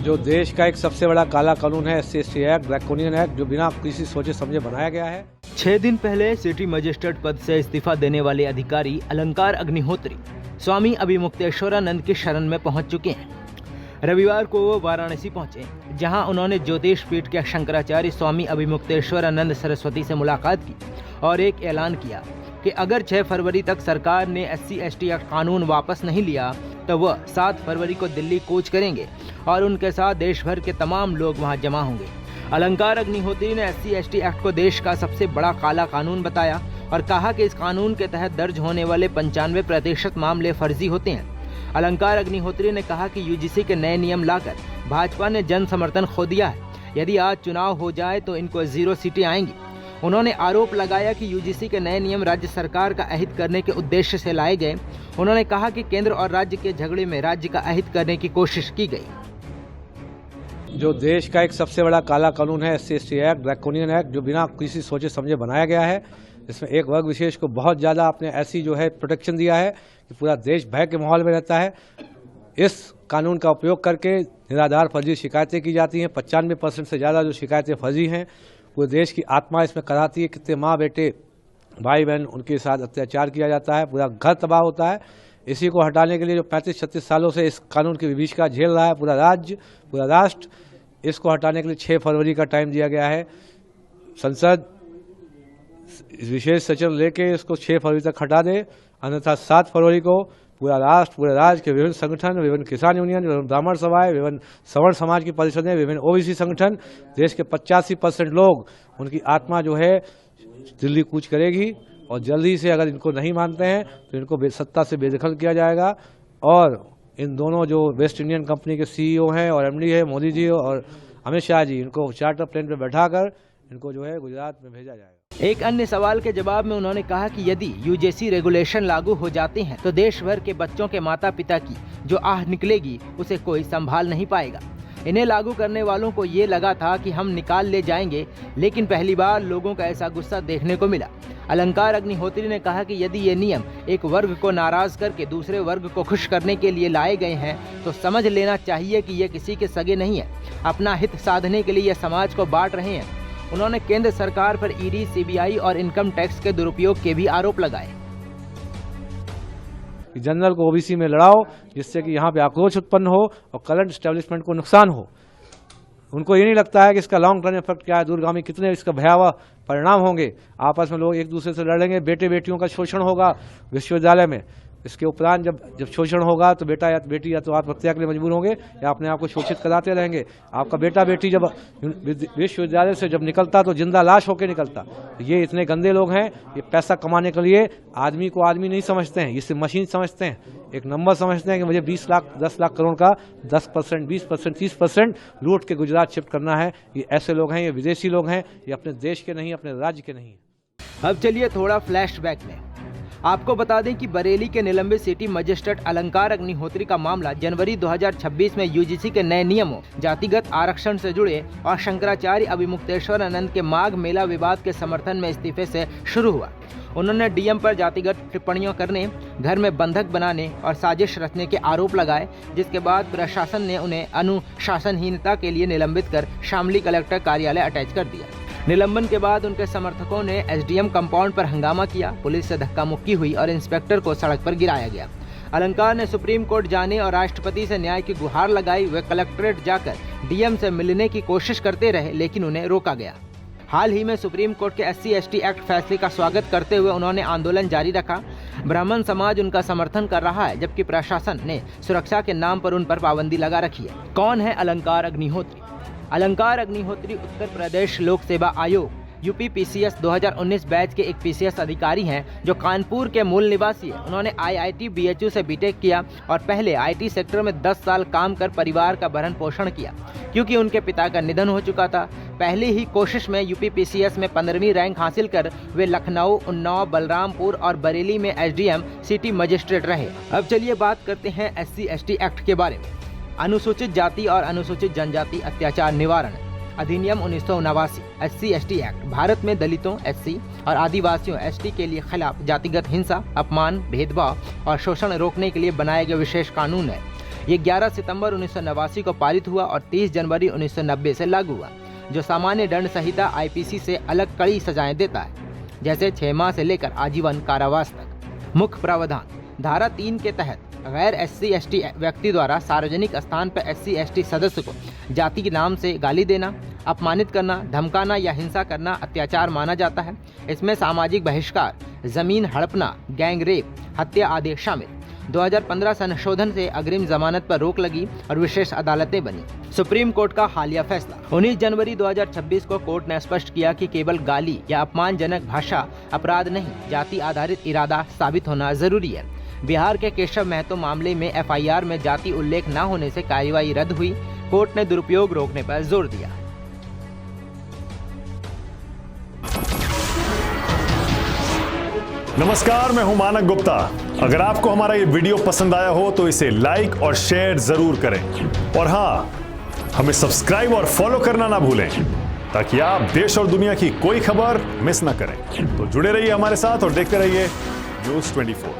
जो देश का एक सबसे बड़ा काला कानून है SC/ST एक्ट, ड्रैकोनियन एक्ट, जो बिना किसी सोचे समझे बनाया गया है। 6 दिन पहले सिटी मजिस्ट्रेट पद से इस्तीफा देने वाले अधिकारी अलंकार अग्निहोत्री स्वामी अभिमुक्तेश्वरानंद की शरण में पहुंच चुके हैं। रविवार को वो वाराणसी पहुंचे, जहां उन्होंने ज्योतिष पीठ के शंकराचार्य स्वामी अभिमुक्तेश्वरानंद सरस्वती से मुलाकात की और एक ऐलान किया कि अगर 6 फरवरी तक सरकार ने SC/ST एक्ट कानून वापस नहीं लिया तो वह 7 फरवरी को दिल्ली कूच करेंगे और उनके साथ देश भर के तमाम लोग वहां जमा होंगे। अलंकार अग्निहोत्री ने SC/ST एक्ट को देश का सबसे बड़ा काला कानून बताया और कहा कि इस कानून के तहत दर्ज होने वाले 95% मामले फर्जी होते हैं। अलंकार अग्निहोत्री ने कहा कि UGC के नए नियम लाकर भाजपा ने जन समर्थन खो दिया है। यदि आज चुनाव हो जाए तो इनको 0 सीटें आएंगी। उन्होंने आरोप लगाया कि UGC के नए नियम राज्य सरकार का अहित करने के उद्देश्य से लाए गए। उन्होंने कहा कि केंद्र और राज्य के झगड़े में राज्य का अहित करने की कोशिश की गई। जो देश का एक सबसे बड़ा काला कानून है SC/ST एक्ट, ड्रैकोनियन एक्ट, जो बिना किसी सोचे समझे बनाया गया है। इसमें एक वर्ग विशेष को बहुत ज़्यादा आपने ऐसी जो है प्रोटेक्शन दिया है कि पूरा देश भय के माहौल में रहता है। इस कानून का उपयोग करके निराधार फर्जी शिकायतें की जाती हैं। 95% से ज़्यादा जो शिकायतें फर्जी हैं, पूरे देश की आत्मा इसमें कराती है। कितने माँ बेटे भाई बहन उनके साथ अत्याचार किया जाता है, पूरा घर तबाह होता है। इसी को हटाने के लिए जो 35-36 सालों से इस कानून की विभीषिका झेल रहा है पूरा राज्य, पूरा राष्ट्र, इसको हटाने के लिए 6 फरवरी का टाइम दिया गया है। संसद विशेष सचिव लेके इसको 6 फरवरी तक हटा दे, अन्यथा 7 फरवरी को पूरा राष्ट्र, पूरे राज्य के विभिन्न संगठन, विभिन्न किसान यूनियन, विभिन्न ब्राह्मण सभाएं, विभिन्न सवर्ण समाज की परिषदें, विभिन्न OBC संगठन, देश के 85% लोग, उनकी आत्मा जो है दिल्ली कूच करेगी। और जल्दी से अगर इनको नहीं मानते हैं तो इनको सत्ता से बेदखल किया जाएगा। और इन दोनों जो वेस्ट इंडियन कंपनी के CEO हैं और MD है, मोदी जी और अमित शाह जी, इनको चार्टर प्लेन पर बैठाकर इनको जो है गुजरात में भेजा जाएगा। एक अन्य सवाल के जवाब में उन्होंने कहा कि यदि UGC रेगुलेशन लागू हो जाते हैं तो देश भर के बच्चों के माता पिता की जो आह निकलेगी उसे कोई संभाल नहीं पाएगा। इन्हें लागू करने वालों को ये लगा था कि हम निकाल ले जाएंगे, लेकिन पहली बार लोगों का ऐसा गुस्सा देखने को मिला। अलंकार अग्निहोत्री ने कहा कि यदि ये नियम एक वर्ग को नाराज करके दूसरे वर्ग को खुश करने के लिए लाए गए हैं तो समझ लेना चाहिए कि ये किसी के सगे नहीं है। अपना हित साधने के लिए ये समाज को बांट रहे हैं। उन्होंने केंद्र सरकार पर ED, CBI और इनकम टैक्स के दुरुपयोग के भी आरोप लगाए। जनरल को OBC में लड़ाओ जिससे कि यहाँ पे आक्रोश उत्पन्न हो और करंट एस्टेब्लिशमेंट को नुकसान हो। उनको ये नहीं लगता है कि इसका लॉन्ग टर्म इफेक्ट क्या है, दूरगामी कितने इसका भयावह परिणाम होंगे। आपस में लोग एक दूसरे से लड़ेंगे, बेटे बेटियों का शोषण होगा विश्वविद्यालय में। इसके उपरांत जब शोषण होगा तो बेटा या बेटी या तो आत्महत्या के लिए मजबूर होंगे या अपने आप को शोषित कराते रहेंगे। आपका बेटा बेटी जब विश्वविद्यालय से जब निकलता तो जिंदा लाश होकर निकलता। ये इतने गंदे लोग हैं, ये पैसा कमाने के लिए आदमी को आदमी नहीं समझते हैं, इसे मशीन समझते हैं, एक नंबर समझते हैं कि मुझे 20 लाख 10 लाख करोड़ का 10%, 20%, 30% लूट के गुजरात शिफ्ट करना है। ये ऐसे लोग हैं, ये विदेशी लोग हैं, ये अपने देश के नहीं, अपने राज्य के नहीं। अब चलिए थोड़ा फ्लैशबैक में आपको बता दें कि बरेली के निलंबित सिटी मजिस्ट्रेट अलंकार अग्निहोत्री का मामला जनवरी 2026 में UGC के नए नियमों, जातिगत आरक्षण से जुड़े और शंकराचार्य अभिमुक्तेश्वरानंद के माघ मेला विवाद के समर्थन में इस्तीफे से शुरू हुआ। उन्होंने DM पर जातिगत टिप्पणियों करने, घर में बंधक बनाने और साजिश रचने के आरोप लगाए, जिसके बाद प्रशासन ने उन्हें अनुशासनहीनता के लिए निलंबित कर शामली कलेक्टर कार्यालय अटैच कर दिया। निलंबन के बाद उनके समर्थकों ने SDM कंपाउंड पर हंगामा किया, पुलिस से धक्का मुक्की हुई और इंस्पेक्टर को सड़क पर गिराया गया। अलंकार ने सुप्रीम कोर्ट जाने और राष्ट्रपति से न्याय की गुहार लगाई। वे कलेक्ट्रेट जाकर DM से मिलने की कोशिश करते रहे, लेकिन उन्हें रोका गया। हाल ही में सुप्रीम कोर्ट के SC/ST एक्ट फैसले का स्वागत करते हुए उन्होंने आंदोलन जारी रखा। ब्राह्मण समाज उनका समर्थन कर रहा है, जबकि प्रशासन ने सुरक्षा के नाम पर उन पर पाबंदी लगा रखी है। कौन है अलंकार अग्निहोत्री? अलंकार अग्निहोत्री उत्तर प्रदेश लोक सेवा आयोग UP PCS 2019 बैच के एक PCS अधिकारी हैं जो कानपुर के मूल निवासी हैं। उन्होंने IIT BHU से BTech किया और पहले IT सेक्टर में 10 साल काम कर परिवार का भरण पोषण किया। क्योंकि उनके पिता का निधन हो चुका था, पहली ही कोशिश में UP PCS में 15वीं रैंक हासिल कर वे लखनऊ, उन्नाव, बलरामपुर और बरेली में SDM सिटी मजिस्ट्रेट रहे। अब चलिए बात करते हैं SC/ST एक्ट के बारे में। अनुसूचित जाति और अनुसूचित जनजाति अत्याचार निवारण अधिनियम 1989 SC/ST एक्ट भारत में दलितों, SC और आदिवासियों ST के लिए खिलाफ जातिगत हिंसा, अपमान, भेदभाव और शोषण रोकने के लिए बनाए गए विशेष कानून है। ये 11 सितंबर 1989 को पारित हुआ और 30 जनवरी 1990 से लागू हुआ, जो सामान्य दंड संहिता IPC से अलग कड़ी सजाएं देता है, जैसे 6 माह से लेकर आजीवन कारावास तक। मुख्य प्रावधान: धारा 3 के तहत गैर SC/ST व्यक्ति द्वारा सार्वजनिक स्थान पर SC/ST सदस्य को जाति के नाम से गाली देना, अपमानित करना, धमकाना या हिंसा करना अत्याचार माना जाता है। इसमें सामाजिक बहिष्कार, जमीन हड़पना, गैंग रेप, हत्या आदि शामिल। 2015 संशोधन से अग्रिम जमानत पर रोक लगी और विशेष अदालतें बनी। सुप्रीम कोर्ट का हालिया फैसला: 19 जनवरी 2026 को कोर्ट ने स्पष्ट किया कि केवल गाली या अपमानजनक भाषा अपराध नहीं, जाति आधारित इरादा साबित होना जरूरी है। बिहार के केशव महतो मामले में FIR में जाति उल्लेख न होने से कार्यवाही रद्द हुई। कोर्ट ने दुरुपयोग रोकने पर जोर दिया। नमस्कार, मैं हूं मानक गुप्ता। अगर आपको हमारा ये वीडियो पसंद आया हो तो इसे लाइक और शेयर जरूर करें, और हाँ, हमें सब्सक्राइब और फॉलो करना ना भूलें, ताकि आप देश और दुनिया की कोई खबर मिस ना करें। तो जुड़े रहिए हमारे साथ और देखते रहिए News 24।